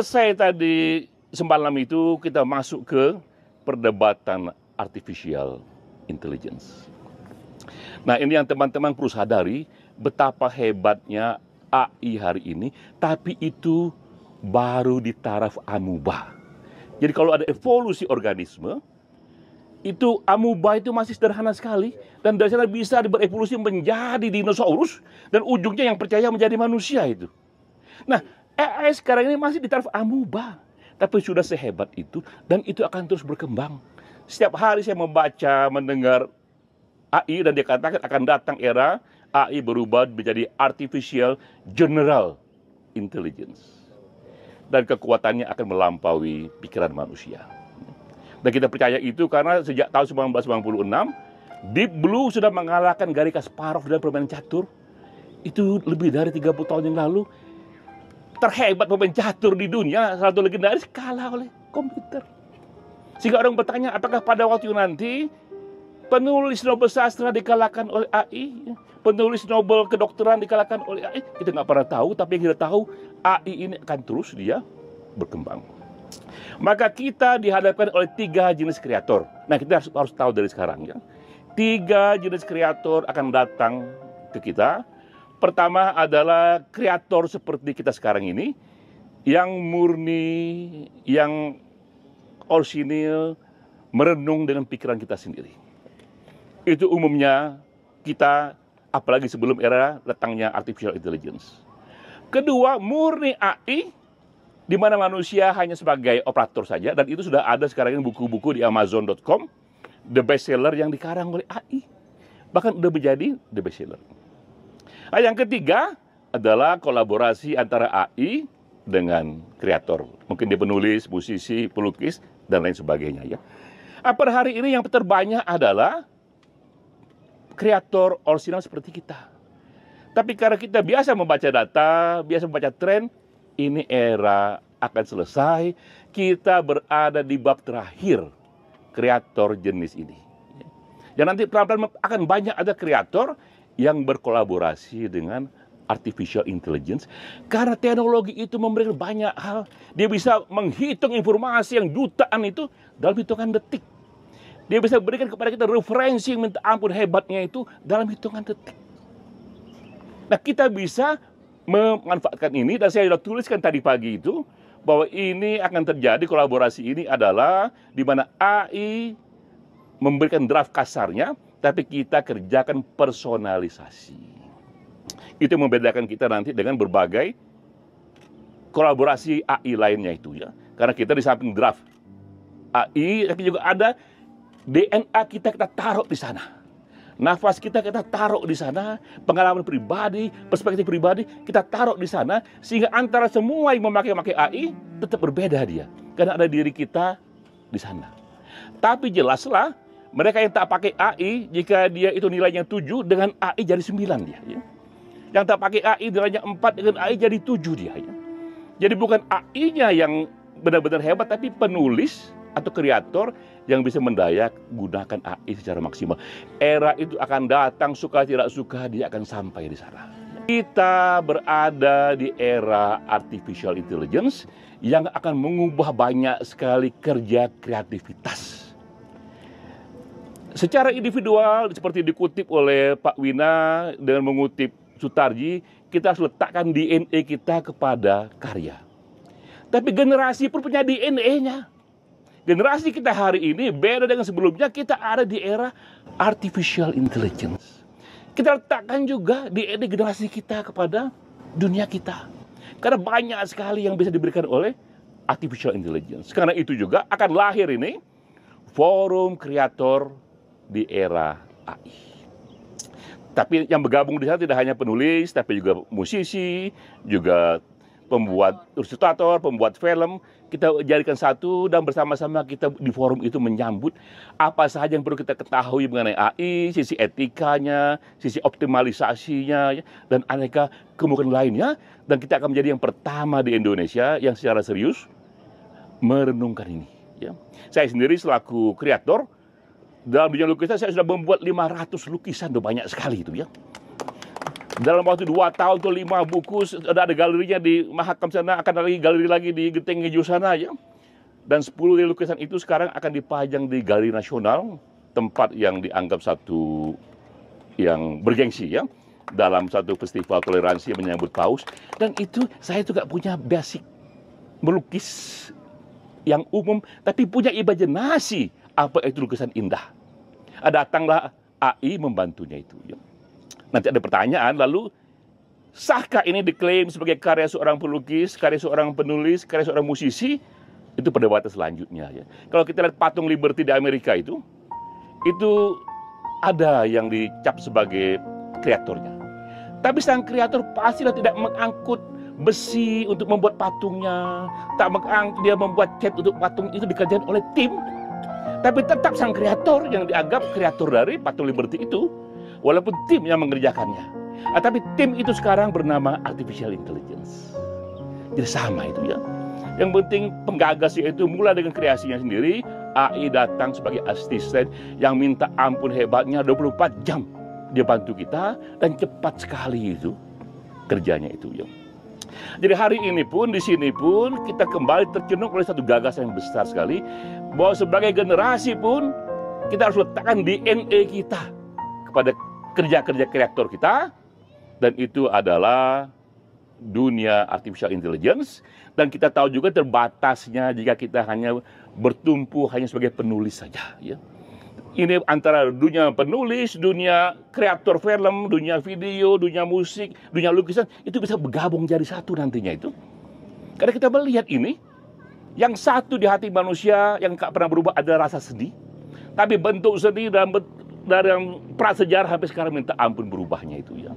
selesai tadi semalam itu kita masuk ke perdebatan artificial intelligence. Nah, ini yang teman-teman perlu sadari betapa hebatnya AI hari ini, tapi itu baru di taraf amuba. Jadi kalau ada evolusi organisme, itu amuba itu masih sederhana sekali, dan dari sana bisa berevolusi menjadi dinosaurus, dan ujungnya yang percaya menjadi manusia itu. Nah, AI sekarang ini masih di taraf amuba, tapi sudah sehebat itu, dan itu akan terus berkembang. Setiap hari saya membaca, mendengar AI, dan dia katakan akan datang era AI berubah menjadi artificial general intelligence. Dan kekuatannya akan melampaui pikiran manusia. Dan kita percaya itu karena sejak tahun 1996, Deep Blue sudah mengalahkan Garry Kasparov dalam permainan catur. Itu lebih dari 30 tahun yang lalu. Terhebat pemain catur di dunia, salah satu legendaris, kalah oleh komputer. Sehingga orang bertanya, apakah pada waktu nanti penulis Nobel sastra dikalahkan oleh AI, penulis Nobel kedokteran dikalahkan oleh AI? Kita nggak pernah tahu, tapi yang kita tahu AI ini akan terus dia berkembang. Maka kita dihadapkan oleh 3 jenis kreator. Nah, kita harus tahu dari sekarang ya. 3 jenis kreator akan datang ke kita. Pertama adalah kreator seperti kita sekarang ini, yang murni, yang orisinil, merenung dengan pikiran kita sendiri. Itu umumnya kita, apalagi sebelum era datangnya artificial intelligence. Kedua, murni AI, di mana manusia hanya sebagai operator saja, dan itu sudah ada sekarang ini buku-buku di Amazon.com, the bestseller yang dikarang oleh AI. Bahkan udah menjadi the bestseller. Nah, yang ketiga adalah kolaborasi antara AI dengan kreator. Mungkin dia penulis, musisi, pelukis, dan lain sebagainya ya. Per hari ini yang terbanyak adalah kreator orisinal seperti kita. Tapi karena kita biasa membaca data, biasa membaca tren, ini era akan selesai. Kita berada di bab terakhir kreator jenis ini. Dan nanti pelan-pelan akan banyak ada kreator yang berkolaborasi dengan artificial intelligence. Karena teknologi itu memberikan banyak hal. Dia bisa menghitung informasi yang jutaan itu dalam hitungan detik. Dia bisa berikan kepada kita referensi yang minta ampun hebatnya itu dalam hitungan detik. Nah, kita bisa memanfaatkan ini, dan saya sudah tuliskan tadi pagi itu, bahwa ini akan terjadi, kolaborasi ini adalah di mana AI memberikan draft kasarnya, tapi kita kerjakan personalisasi. Itu yang membedakan kita nanti dengan berbagai kolaborasi AI lainnya itu ya. Karena kita di samping draft AI, tapi juga ada DNA kita taruh di sana. Nafas kita taruh di sana, pengalaman pribadi, perspektif pribadi kita taruh di sana, sehingga antara semua yang memakai AI tetap berbeda dia, karena ada diri kita di sana. Tapi jelaslah mereka yang tak pakai AI, jika dia itu nilainya 7, dengan AI jadi 9 dia. Ya. Yang tak pakai AI nilainya 4, dengan AI jadi 7 dia. Ya. Jadi bukan AI-nya yang benar-benar hebat, tapi penulis atau kreator yang bisa mendaya gunakan AI secara maksimal. Era itu akan datang, suka tidak suka dia akan sampai di sana. Kita berada di era artificial intelligence yang akan mengubah banyak sekali kerja kreativitas. Secara individual, seperti dikutip oleh Pak Wina dengan mengutip Sutarji, kita harus letakkan DNA kita kepada karya. Tapi generasi pun punya DNA-nya. Generasi kita hari ini beda dengan sebelumnya, kita ada di era artificial intelligence. Kita letakkan juga DNA generasi kita kepada dunia kita. Karena banyak sekali yang bisa diberikan oleh artificial intelligence. Karena itu juga akan lahir ini forum kreator di era AI. Tapi yang bergabung di sana tidak hanya penulis, tapi juga musisi, juga pembuat ilustrator, pembuat film. Kita jadikan satu dan bersama-sama kita di forum itu menyambut apa saja yang perlu kita ketahui mengenai AI, sisi etikanya, sisi optimalisasinya, dan aneka kemungkinan lainnya. Dan kita akan menjadi yang pertama di Indonesia yang secara serius merenungkan ini. Ya. Saya sendiri selaku kreator, dalam dunia lukisan saya sudah membuat 500 lukisan, udah banyak sekali itu ya. Dalam waktu 2 tahun atau 5 buku, ada galerinya di Mahakam sana, akan ada lagi galeri lagi di Genteng Ngejo sana ya. Dan 10 dari lukisan itu sekarang akan dipajang di Galeri Nasional, tempat yang dianggap satu yang bergengsi ya, dalam satu festival toleransi menyambut Paus. Dan itu saya juga punya basic melukis yang umum, tapi punya imajinasi apa itu lukisan indah. Datanglah AI membantunya itu ya. Nanti ada pertanyaan, lalu sahkah ini diklaim sebagai karya seorang pelukis, karya seorang penulis, karya seorang musisi? Itu perdebatan selanjutnya ya. Kalau kita lihat patung Liberty di Amerika itu ada yang dicap sebagai kreatornya. Tapi sang kreator pastilah tidak mengangkut besi untuk membuat patungnya, dia membuat cat untuk patung itu dikerjakan oleh tim. Tapi tetap sang kreator yang dianggap kreator dari patung Liberty itu, walaupun tim yang mengerjakannya. Tapi tim itu sekarang bernama Artificial Intelligence. Jadi sama itu ya. Yang penting penggagasnya itu mulai dengan kreasinya sendiri. AI datang sebagai asisten yang minta ampun hebatnya 24 jam. Dia bantu kita dan cepat sekali itu kerjanya itu ya. Jadi hari ini pun, di sini pun kita kembali tercenung oleh satu gagasan yang besar sekali. Bahwa sebagai generasi pun kita harus letakkan DNA kita kepada kerja-kerja kreator kita, dan itu adalah dunia artificial intelligence. Dan kita tahu juga terbatasnya jika kita hanya bertumpu hanya sebagai penulis saja ya. Ini antara dunia penulis, dunia kreator film, dunia video, dunia musik, dunia lukisan, itu bisa bergabung jadi satu nantinya itu. Karena kita melihat ini, yang satu di hati manusia yang tak pernah berubah adalah rasa sedih. Tapi bentuk sedih dari yang prasejarah sampai sekarang minta ampun berubahnya itu ya.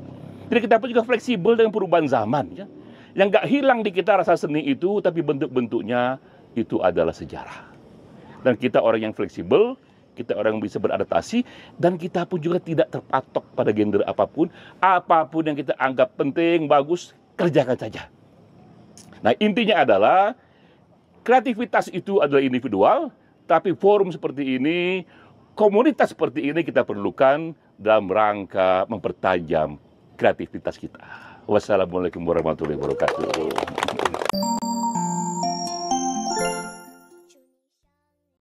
Jadi kita pun juga fleksibel dengan perubahan zaman ya. Yang gak hilang di kita rasa seni itu, tapi bentuk-bentuknya itu adalah sejarah. Dan kita orang yang fleksibel, kita orang yang bisa beradaptasi, dan kita pun juga tidak terpatok pada gender apapun. Apapun yang kita anggap penting, bagus, kerjakan saja. Nah intinya adalah, kreativitas itu adalah individual, tapi forum seperti ini, komunitas seperti ini kita perlukan dalam rangka mempertajam kreativitas kita. Wassalamualaikum warahmatullahi wabarakatuh.